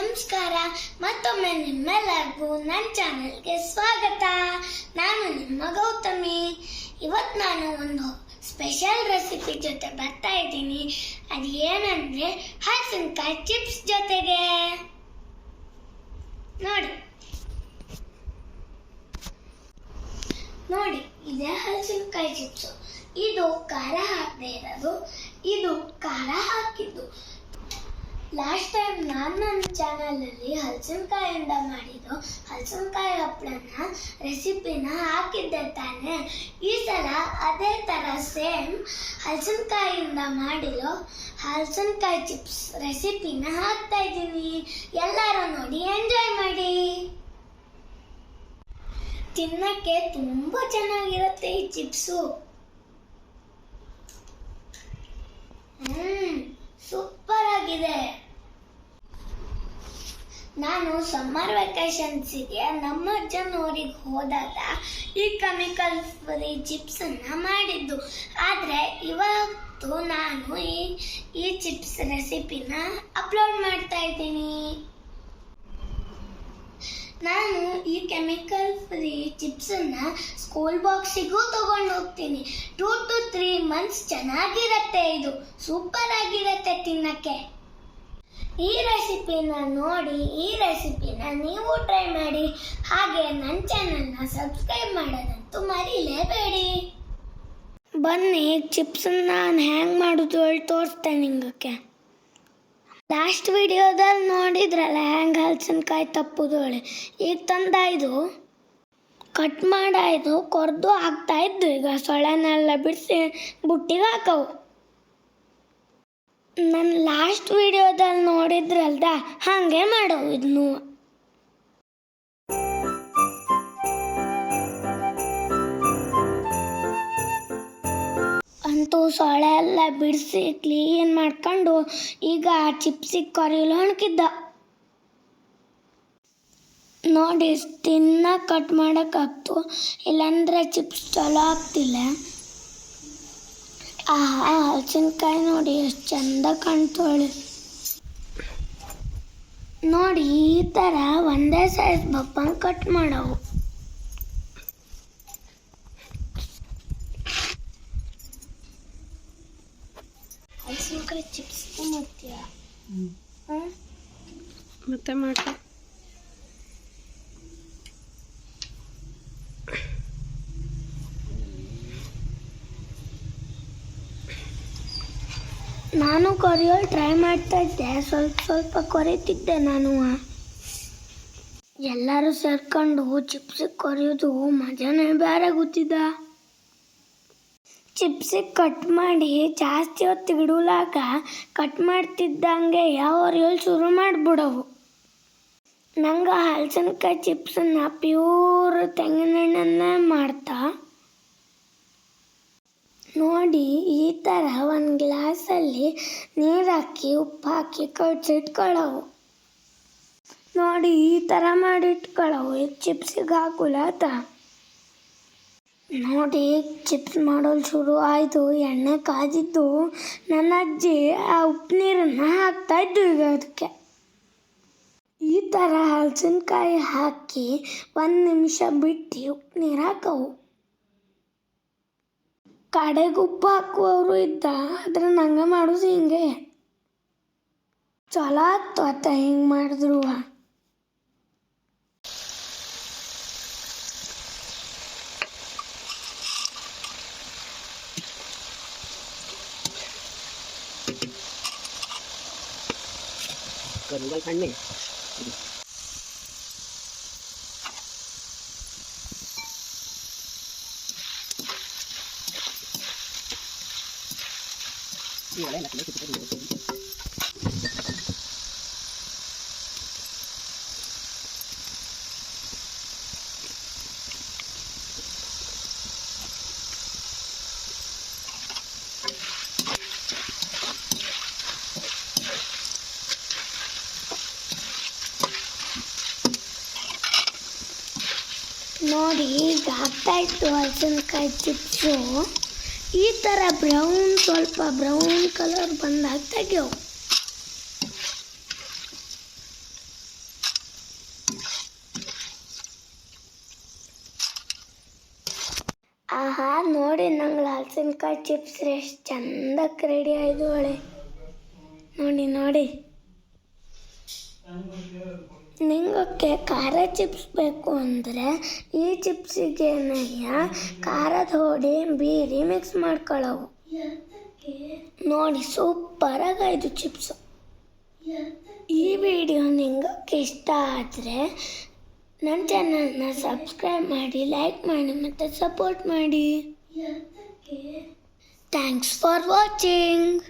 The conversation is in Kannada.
ನಮಸ್ಕಾರ. ಮತ್ತೊಮ್ಮೆ ನಿಮ್ಮೆಲ್ಲರಿಗೂ ನನ್ನ ಚಾನೆಲ್ಗೆ ಸ್ವಾಗತ. ನಾನು ನಿಮ್ಮ ಗೌತಮಿ. ಇವತ್ತು ನಾನು ಒಂದು ಸ್ಪೆಷಲ್ ರೆಸಿಪಿ ಜೊತೆ ಬರ್ತಾ ಇದ್ದೀನಿ. ಅದು ಏನಂದ್ರೆ ಹಲಸಿನಕಾಯಿ ಚಿಪ್ಸ್ ಜೊತೆಗೆ. ನೋಡಿ ಇದೇ ಹಲಸಿನಕಾಯಿ ಚಿಪ್ಸ್. ಇದು ಖಾರ ಹಾಕದೇ ಇರೋದು, ಇದು ಖಾರ ಹಾಕಿದ್ದು. ಲಾಸ್ಟ್ ಟೈಮ್ ನಾನು ನನ್ನ ಚಾನಲಲ್ಲಿ ಹಲಸಿನಕಾಯಿಂದ ಮಾಡಿದ್ದು ಹಲಸಿನಕಾಯಿ ಹಪ್ಪಳನ ರೆಸಿಪಿನ ಹಾಕಿದ್ದೆ ತಾನೆ. ಈ ಸಲ ಅದೇ ಥರ ಸೇಮ್ ಹಲಸಿನಕಾಯಿಂದ ಮಾಡಿರೋ ಹಲಸಿನಕಾಯಿ ಚಿಪ್ಸ್ ರೆಸಿಪಿನ ಹಾಕ್ತಾ ಇದ್ದೀನಿ. ಎಲ್ಲರೂ ನೋಡಿ ಎಂಜಾಯ್ ಮಾಡಿ. ತಿನ್ನಕ್ಕೆ ತುಂಬ ಚೆನ್ನಾಗಿರುತ್ತೆ ಈ ಚಿಪ್ಸು. ಸೂಪರ್ ಆಗಿದೆ. ನಾನು ಸಮ್ಮರ್ ವೆಕೇಶನ್ಸಿಗೆ ನಮ್ಮ ಅಜ್ಜನ ಊರಿಗೆ ಹೋದಾಗ ಈ ಕೆಮಿಕಲ್ ಫ್ರೀ ಚಿಪ್ಸ್ ಅನ್ನ ಮಾಡಿದ್ದು. ಆದರೆ ಇವತ್ತು ನಾನು ಈ ಚಿಪ್ಸ್ ರೆಸಿಪಿನ ಅಪ್ಲೋಡ್ ಮಾಡ್ತಾ ಇದ್ದೀನಿ. ನಾನು ಈ ಕೆಮಿಕಲ್ ಫ್ರೀ ಚಿಪ್ಸ್ ಅನ್ನ ಸ್ಕೂಲ್ ಬಾಕ್ಸಿಗೂ ತಗೊಂಡು ಹೋಗ್ತೀನಿ. 2 to 3 months ಚೆನ್ನಾಗಿರತ್ತೆ. ಇದು ಸೂಪರ್ ಆಗಿರತ್ತೆ ತಿನ್ನಕ್ಕೆ. ಈ ರೆಸಿಪಿನ ನೋಡಿ, ಈ ರೆಸಿಪಿನ ನೀವು ಟ್ರೈ ಮಾಡಿ. ಹಾಗೆ ನನ್ನ ಚಾನಲ್ನ ಸಬ್ಸ್ಕ್ರೈಬ್ ಮಾಡೋದಂತೂ ಮರಿಲೇಬೇಡಿ. ಬನ್ನಿ ಚಿಪ್ಸ್ ನಾನು ಹ್ಯಾಂಗ್ ಮಾಡೋದು ಹೇಳಿ ತೋರಿಸ್ತೇನೆ ನಿಂಗಕ್ಕೆ. ಲಾಸ್ಟ್ ವಿಡಿಯೋದಲ್ಲಿ ನೋಡಿದ್ರಲ್ಲ ಹ್ಯಾಂಗ್ ಹಲಸಿನಕಾಯಿ ತಪ್ಪುದು ಹೇಳಿ. ಈಗ ತಂದಾಯ್ದು ಕಟ್ ಮಾಡಾಯ್ದು ಕೊರ್ದು ಹಾಕ್ತಾ ಇದ್ದು. ಈಗ ಸೊಳ್ಳೆನೆಲ್ಲ ಬಿಡಿಸಿ ಬುಟ್ಟಿಗೆ ಹಾಕವು. ನಾನು ಲಾಸ್ಟ್ ವಿಡಿಯೋದಲ್ಲಿ ನೋಡಿದ್ರಲ್ದ ಹಾಗೆ ಮಾಡವು ಇದನ್ನು. ಅಂತೂ ಸೊಳ್ಳೆ ಎಲ್ಲ ಬಿಡಿಸಿ ಕ್ಲೀನ್ ಮಾಡ್ಕೊಂಡು ಈಗ ಚಿಪ್ಸಿಗೆ ಕೊರಿಯಲು ಹಣ್ಕಿದ್ದ. ನೋಡಿ ತಿನ್ನ ಕಟ್ ಮಾಡೋಕ್ಕಾಗ್ತು, ಇಲ್ಲಾಂದರೆ ಚಿಪ್ಸ್ ಚಲೋ ಆಗ್ತಿಲ್ಲ. ಹಲಸಿನಕಾಯಿ ನೋಡಿ ಎಷ್ಟು ಚಂದ ಕಾಣ್ತೋಳಿ. ನೋಡಿ ಈ ಥರ ಒಂದೇ ಸೈಜ್ ಬಪ್ಪಂಗೆ ಕಟ್ ಮಾಡವು. ಹಲಸಿನಕಾಯಿ ಚಿಪ್ಸ್ ಮಾಡ್ತೀಯಾ? ಮತ್ತೆ ಮಾಡ. ನಾನು ಕೊರಿಯೋಳು ಟ್ರೈ ಮಾಡ್ತಾ ಇದ್ದೆ. ಸ್ವಲ್ಪ ಕೊರಿತಿದ್ದೆ ನಾನು. ಎಲ್ಲರೂ ಸೇರ್ಕೊಂಡು ಚಿಪ್ಸಿಗೆ ಕೊರಿಯೋದು ಮಜಾನೇ ಬೇರೆ ಗೊತ್ತಿದ್ದ. ಚಿಪ್ಸಿಗೆ ಕಟ್ ಮಾಡಿ ಜಾಸ್ತಿ ಹೊತ್ತಿಗೆ ಇಡಲಾಗ ಕಟ್ ಮಾಡ್ತಿದ್ದಂಗೆ ಒರಿಯೋಳು ಶುರು ಮಾಡಿಬಿಡವು. ನಂಗೆ ಹಲಸಿನಕಾಯಿ ಚಿಪ್ಸನ್ನು ಪ್ಯೂರ್ ತೆಂಗಿನೆಣ್ಣೆ ಮಾಡ್ತಾ ನೋಡಿ ಈ ಥರ ಒಂದು ಗ್ಲಾಸಲ್ಲಿ ನೀರು ಹಾಕಿ ಉಪ್ಪು ಹಾಕಿ ಕಡ್ಸಿಟ್ಕೊಳ್ಳವು. ನೋಡಿ ಈ ಥರ ಮಾಡಿ ಇಟ್ಕೊಳ್ಳವು. ಈಗ ಚಿಪ್ಸಿಗೆ ಹಾಕುಲಾತ. ನೋಡಿ ಚಿಪ್ಸ್ ಮಾಡೋದು ಶುರು ಆಯಿತು. ಎಣ್ಣೆ ಕಾದಿದ್ದು ನನ್ನ ಅಜ್ಜಿ ಆ ಉಪ್ಪು ನೀರನ್ನು ಹಾಕ್ತಾಯಿದ್ದು. ಈಗ ಅದಕ್ಕೆ ಈ ಥರ ಹಲಸಿನಕಾಯಿ ಹಾಕಿ 1 ನಿಮಿಷ ಬಿಟ್ಟು ಉಪ್ಪು ನೀರು ಹಾಕವು. ಕಡೆಗೆ ಉಪ್ಪು ಹಾಕುವವರು ಇದ್ದ, ಆದರೆ ನಂಗೆ ಮಾಡೋದು ಹಿಂಗೆ ಚಲೋ ಆತ ಹಿಂಗೆ ಮಾಡಿದ್ರು. ಕಣ್ಣೆ ನೋಡಿ ಈಗ ಹಾಕ್ತಾಯಿತ್ತು ಹಲಸಿನಕಾಯಿ ಚಿಪ್ಸು. ಈ ಥರ ಸ್ವಲ್ಪ ಬ್ರೌನ್ ಕಲರ್ ಬಂದಾಗ ತೆಗೆಯವು. ನೋಡಿ ನಂಗೆ ಹಲಸಿನಕಾಯಿ ಚಿಪ್ಸ್ ಎಷ್ಟು ಚಂದಕ್ಕೆ ರೆಡಿ ಆಯ್ತು ಒಳ್ಳೆ ನೋಡಿ ನೋಡಿ. ನಿಂಗಕ್ಕೆ ಖಾರ ಚಿಪ್ಸ್ ಬೇಕು ಅಂದರೆ ಈ ಚಿಪ್ಸಿಗೆ ಖಾರದ ಹೊಡಿ ಬೀರಿ ಮಿಕ್ಸ್ ಮಾಡ್ಕೊಳ್ಳವು. ನೋಡಿ ಸೂಪರಾಗಾಯ್ತು ಚಿಪ್ಸು. ಈ ವಿಡಿಯೋ ನಿಂಗಕ್ಕೆ ಇಷ್ಟ ಆದರೆ ನನ್ನ ಚಾನಲ್ನ ಸಬ್ಸ್ಕ್ರೈಬ್ ಮಾಡಿ, ಲೈಕ್ ಮಾಡಿ ಮತ್ತು ಸಪೋರ್ಟ್ ಮಾಡಿ. Thanks for watching.